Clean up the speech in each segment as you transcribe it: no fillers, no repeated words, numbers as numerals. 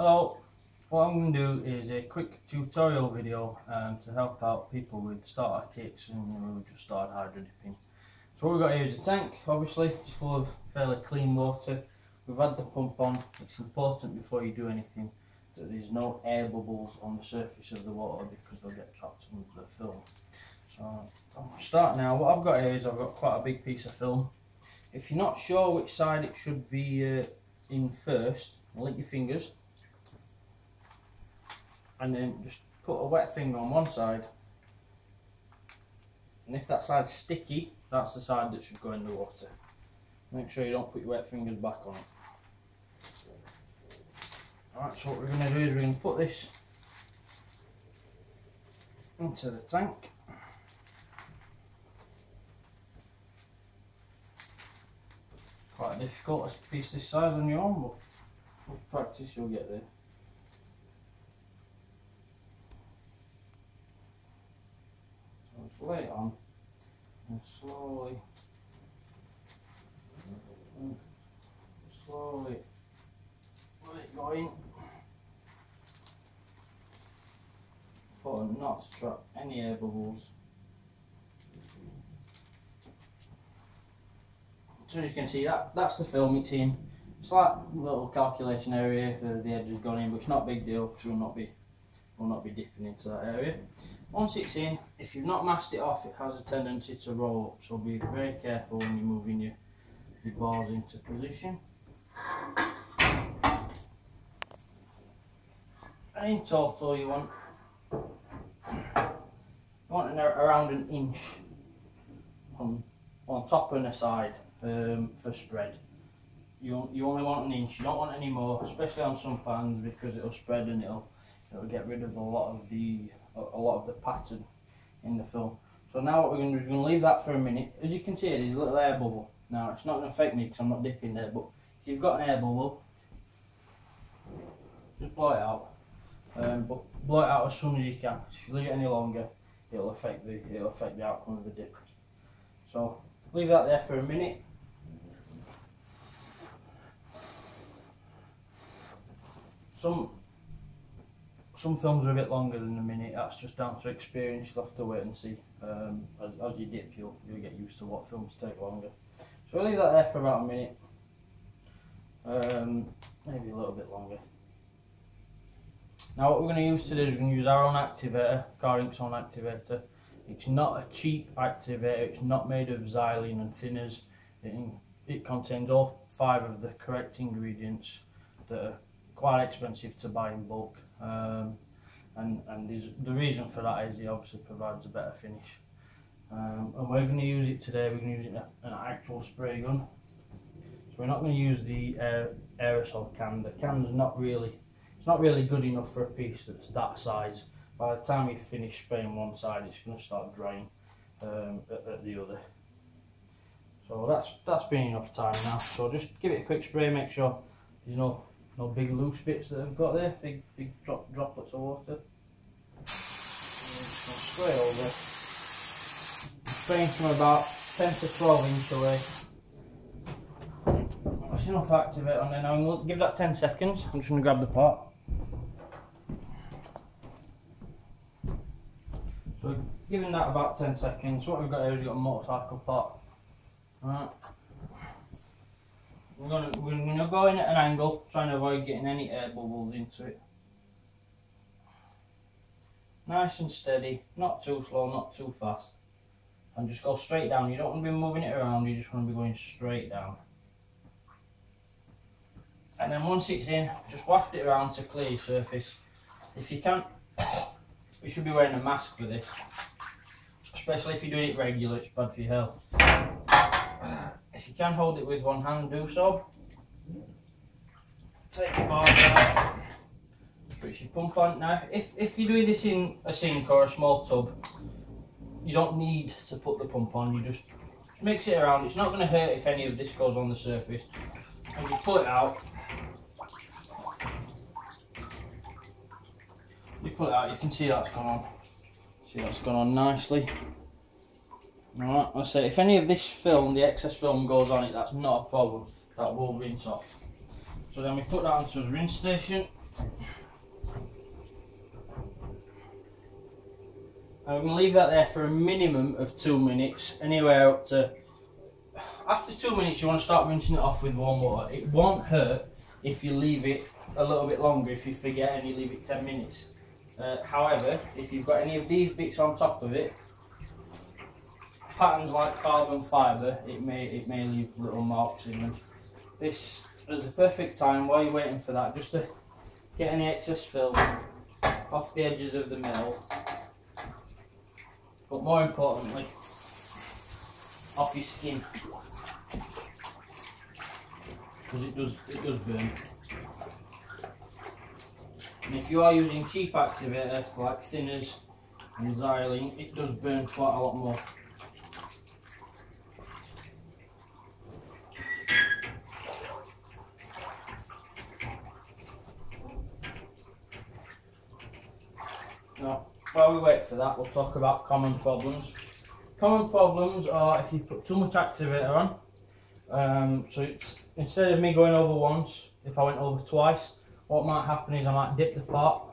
Hello, what I'm going to do is a quick tutorial video to help out people with starter kits and who just started hydro dipping. So what we've got here is a tank. Obviously it's full of fairly clean water. We've had the pump on. It's important before you do anything that there's no air bubbles on the surface of the water because they'll get trapped under the film. So I'm going to start now. What I've got here is I've got quite a big piece of film. If you're not sure which side it should be in first, lick your fingers and then just put a wet finger on one side, and if that side's sticky, that's the side that should go in the water. Make sure you don't put your wet fingers back on it. Alright, so what we're going to do is we're going to put this into the tank. Quite difficult a piece this size on your own, but with practice you'll get there. So just lay it on and slowly let it go in. Important not to trap any air bubbles. So as you can see, that's the film it's in. Slight little calculation area where the edge has gone in, but it's not a big deal because we'll not be dipping into that area. Once it's in, if you've not masked it off, it has a tendency to roll up, so be very careful when you're moving your balls into position. And in total you want around an inch on top and the side for spread. You only want an inch, you don't want any more, especially on some pans, because it'll spread and it'll get rid of a lot of the pattern in the film. So now what we're going to do is we're going to leave that for a minute. As you can see, there's a little air bubble. Now it's not going to affect me because I'm not dipping there, but if you've got an air bubble, just blow it out. But blow it out as soon as you can. If you leave it any longer, it'll affect the outcome of the dip. So leave that there for a minute. Some films are a bit longer than a minute. That's just down to experience. You'll have to wait and see. As you dip, you'll get used to what films take longer. So we'll leave that there for about a minute, maybe a little bit longer. Now what we're going to use today is we're going to use our own activator, CARINK's own activator. It's not a cheap activator. It's not made of xylene and thinners. It contains all 5 of the correct ingredients that are quite expensive to buy in bulk, and the reason for that is it obviously provides a better finish. And we're going to use it today. We're going to use it in an actual spray gun. So we're not going to use the aerosol can. The can's not really good enough for a piece that's that size. By the time you finish spraying one side, it's going to start drying at the other. So that's been enough time now. So just give it a quick spray. Make sure there's no big loose bits that I've got there, big droplets of water. Just spray over. Spraying from about 10 to 12 inch away. That's enough activate on there. Now I'm going to give that 10 seconds. I'm just going to grab the pot. So giving that about 10 seconds, what we've got here is we've got a motorcycle pot. Alright. We're going to go in at an angle, trying to avoid getting any air bubbles into it. Nice and steady, not too slow, not too fast. And just go straight down. You don't want to be moving it around, you just want to be going straight down. And then once it's in, just waft it around to clear your surface. If you can, you should be wearing a mask for this. Especially if you're doing it regular, it's bad for your health. If you can hold it with one hand, do so. Take your bar out. Switch your pump on. Now, if you're doing this in a sink or a small tub, you don't need to put the pump on. You just mix it around. It's not going to hurt if any of this goes on the surface. And you pull it out. You pull it out. You can see that's gone on. See that's gone on nicely. Alright, I say if any of this film, the excess film goes on it, that's not a problem. That will rinse off. So then we put that onto his rinse station. And we're going to leave that there for a minimum of 2 minutes, anywhere up to... After 2 minutes you want to start rinsing it off with warm water. It won't hurt if you leave it a little bit longer, if you forget and you leave it 10 minutes. However, if you've got any of these bits on top of it, patterns like carbon fibre, it may leave little marks in them. This is the perfect time while you're waiting for that, just to get any excess film off the edges of the metal, but more importantly, off your skin, because it does burn. And if you are using cheap activator like thinners and xylene, it does burn quite a lot more. Now, while we wait for that, we'll talk about common problems. Common problems are if you put too much activator on. So instead of me going over once, if I went over twice, what might happen is I might dip the part,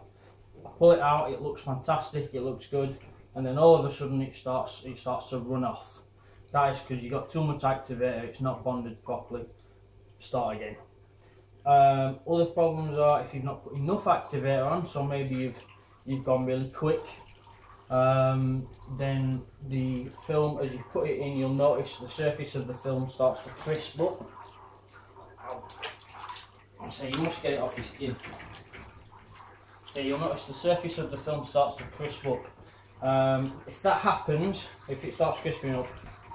I pull it out, it looks fantastic, it looks good, and then all of a sudden it starts to run off. That is because you got too much activator, it's not bonded properly. Start again. Other problems are if you've not put enough activator on, so maybe you've gone really quick, then the film, as you put it in, you'll notice the surface of the film starts to crisp up. So you must get it off your skin. Yeah, you'll notice the surface of the film starts to crisp up. If that happens, if it starts crisping up,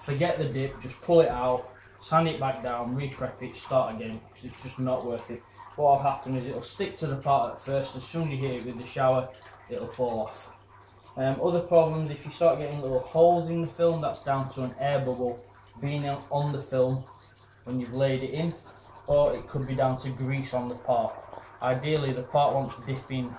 forget the dip, just pull it out, sand it back down, re-prep it, start again. It's just not worth it. What will happen is it'll stick to the part at first, as soon as you hit it with the shower, it'll fall off. Other problems, if you start getting little holes in the film, that's down to an air bubble being on the film when you've laid it in, or it could be down to grease on the part. Ideally the part wants dipping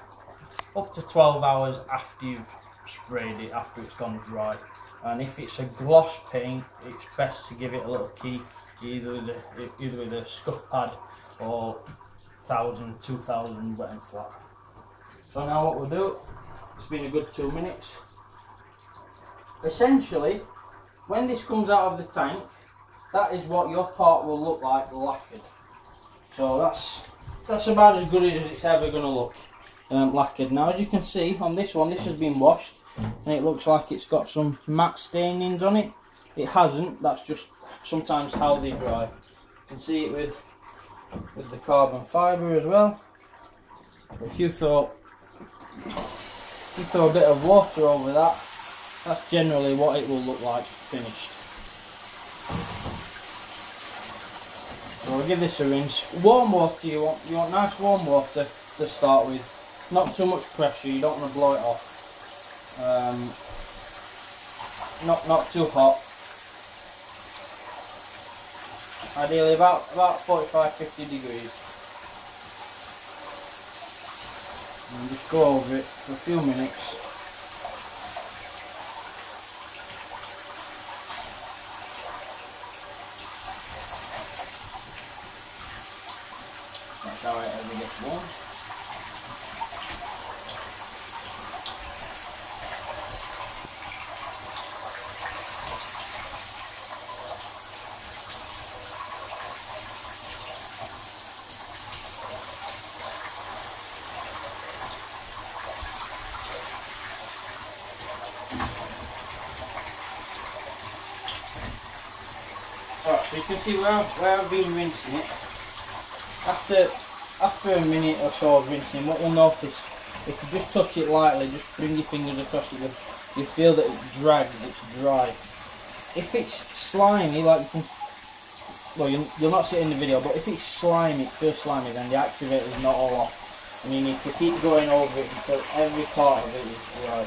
up to 12 hours after you've sprayed it, after it's gone dry. And if it's a gloss paint, it's best to give it a little key, either with a scuff pad or 1000, 2000 wet and flat. So now what we'll do, it's been a good 2 minutes. Essentially, when this comes out of the tank, that is what your part will look like lacquered. So that's about as good as it's ever going to look lacquered. Now as you can see on this one, this has been washed and it looks like it's got some matte stainings on it. It hasn't, that's just sometimes how they dry. You can see it with the carbon fibre as well. If you throw a bit of water over that, that's generally what it will look like finished. So we'll give this a rinse. Warm water, you want nice warm water to start with. Not too much pressure, you don't want to blow it off. Not too hot. Ideally about 45-50 degrees. And just go over it for a few minutes. That's how it ever gets warm. Alright, so you can see where I've been rinsing it. After a minute or so of rinsing, what you'll notice, if you just touch it lightly, just bring your fingers across it, you feel that it drags, it's dry. If it's slimy, like you can, well you'll not see it in the video, but if it's slimy, it feels slimy, then the activator is not all off. And you need to keep going over it until every part of it is dry.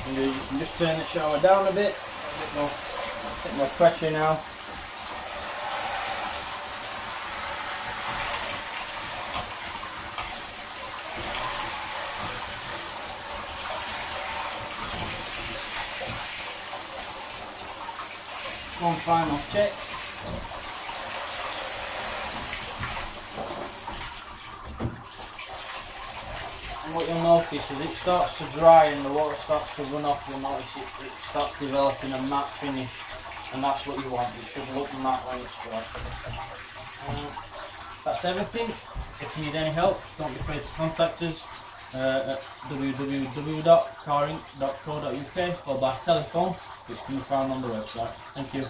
You can just turn the shower down a bit more pressure now. One final check. And what you'll notice as it starts to dry and the water starts to run off, you'll notice it starts developing a matte finish, and that's what you want. It should look matte when it's dry. That's everything. If you need any help, don't be afraid to contact us at www.carink.co.uk or by telephone, which can be found on the website. Thank you.